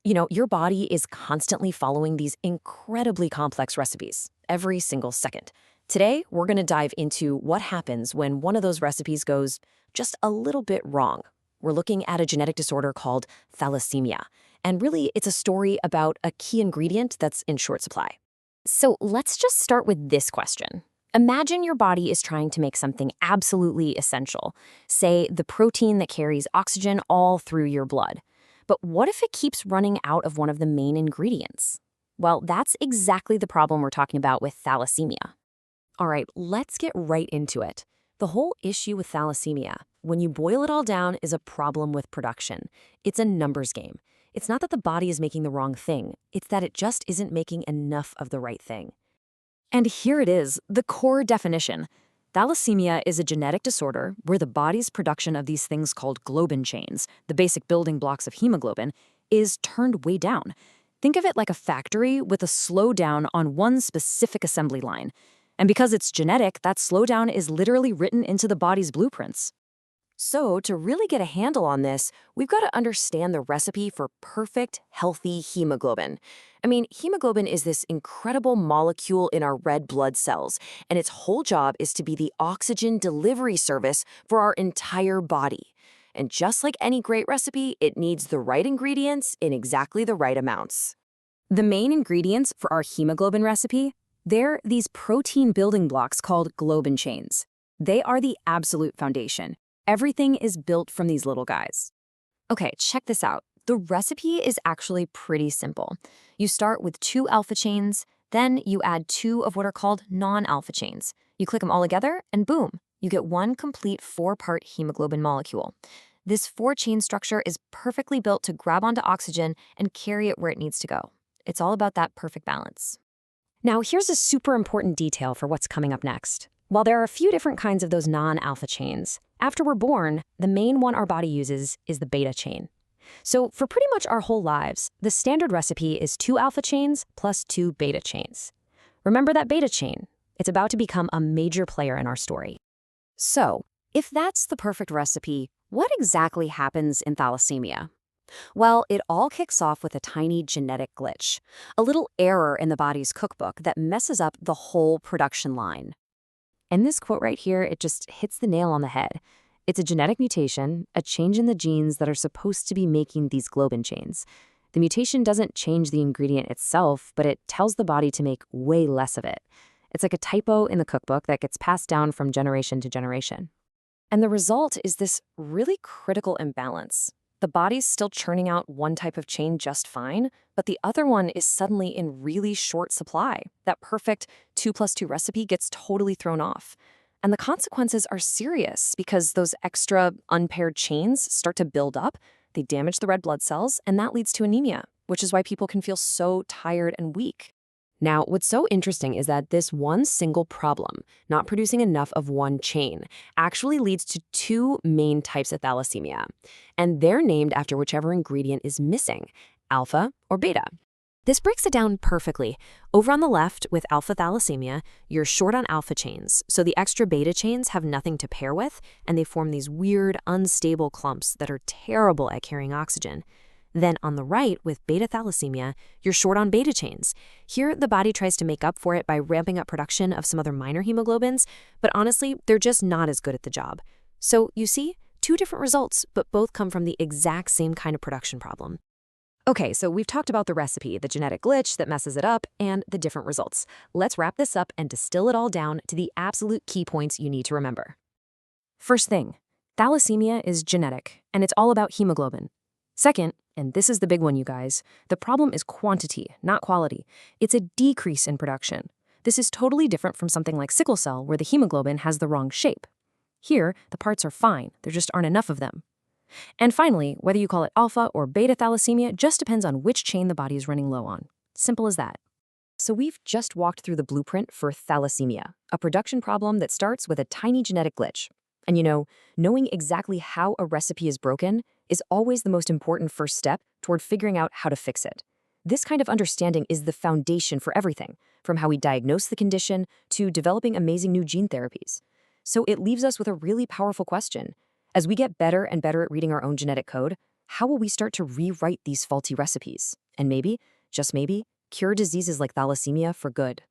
Your body is constantly following these incredibly complex recipes every single second. Today, we're going to dive into what happens when one of those recipes goes just a little bit wrong. We're looking at a genetic disorder called thalassemia. And really, it's a story about a key ingredient that's in short supply. So let's just start with this question. Imagine your body is trying to make something absolutely essential, say the protein that carries oxygen all through your blood. But what if it keeps running out of one of the main ingredients? Well, that's exactly the problem we're talking about with thalassemia. All right, let's get right into it. The whole issue with thalassemia, when you boil it all down, is a problem with production. It's a numbers game. It's not that the body is making the wrong thing, it's that it just isn't making enough of the right thing. And here it is, the core definition. Thalassemia is a genetic disorder where the body's production of these things called globin chains, the basic building blocks of hemoglobin, is turned way down. Think of it like a factory with a slowdown on one specific assembly line. And because it's genetic, that slowdown is literally written into the body's blueprints. So, to really get a handle on this, we've got to understand the recipe for perfect, healthy hemoglobin. Hemoglobin is this incredible molecule in our red blood cells, and its whole job is to be the oxygen delivery service for our entire body. And just like any great recipe, it needs the right ingredients in exactly the right amounts. The main ingredients for our hemoglobin recipe, they're these protein building blocks called globin chains. They are the absolute foundation. Everything is built from these little guys. Okay, check this out. The recipe is actually pretty simple. You start with 2 alpha chains, then you add 2 of what are called non-alpha chains. You click them all together, and boom, you get one complete 4-part hemoglobin molecule. This 4-chain structure is perfectly built to grab onto oxygen and carry it where it needs to go. It's all about that perfect balance. Now, here's a super important detail for what's coming up next. While there are a few different kinds of those non-alpha chains, after we're born, the main one our body uses is the beta chain. So for pretty much our whole lives, the standard recipe is 2 alpha chains plus 2 beta chains. Remember that beta chain? It's about to become a major player in our story. So, if that's the perfect recipe, what exactly happens in thalassemia? Well, it all kicks off with a tiny genetic glitch, a little error in the body's cookbook that messes up the whole production line. And this quote right here, it just hits the nail on the head. It's a genetic mutation, a change in the genes that are supposed to be making these globin chains. The mutation doesn't change the ingredient itself, but it tells the body to make way less of it. It's like a typo in the cookbook that gets passed down from generation to generation. And the result is this really critical imbalance. The body's still churning out one type of chain just fine, but the other one is suddenly in really short supply. That perfect 2 plus 2 recipe gets totally thrown off. And the consequences are serious because those extra unpaired chains start to build up, they damage the red blood cells, and that leads to anemia, which is why people can feel so tired and weak. Now, what's so interesting is that this one single problem, not producing enough of one chain, actually leads to 2 main types of thalassemia. And they're named after whichever ingredient is missing, alpha or beta. This breaks it down perfectly. Over on the left, with alpha thalassemia, you're short on alpha chains, so the extra beta chains have nothing to pair with, and they form these weird, unstable clumps that are terrible at carrying oxygen. Then on the right, with beta thalassemia, you're short on beta chains. Here, the body tries to make up for it by ramping up production of some other minor hemoglobins, but honestly, they're just not as good at the job. So you see, 2 different results, but both come from the exact same kind of production problem. Okay, so we've talked about the recipe, the genetic glitch that messes it up, and the different results. Let's wrap this up and distill it all down to the absolute key points you need to remember. First thing, thalassemia is genetic, and it's all about hemoglobin. Second, and this is the big one, you guys, the problem is quantity, not quality. It's a decrease in production. This is totally different from something like sickle cell, where the hemoglobin has the wrong shape. Here, the parts are fine, there just aren't enough of them. And finally, whether you call it alpha or beta thalassemia just depends on which chain the body is running low on. Simple as that. So we've just walked through the blueprint for thalassemia, a production problem that starts with a tiny genetic glitch. And knowing exactly how a recipe is broken is always the most important first step toward figuring out how to fix it. This kind of understanding is the foundation for everything, from how we diagnose the condition to developing amazing new gene therapies. So it leaves us with a really powerful question. As we get better and better at reading our own genetic code, How will we start to rewrite these faulty recipes? And maybe, just maybe, cure diseases like thalassemia for good?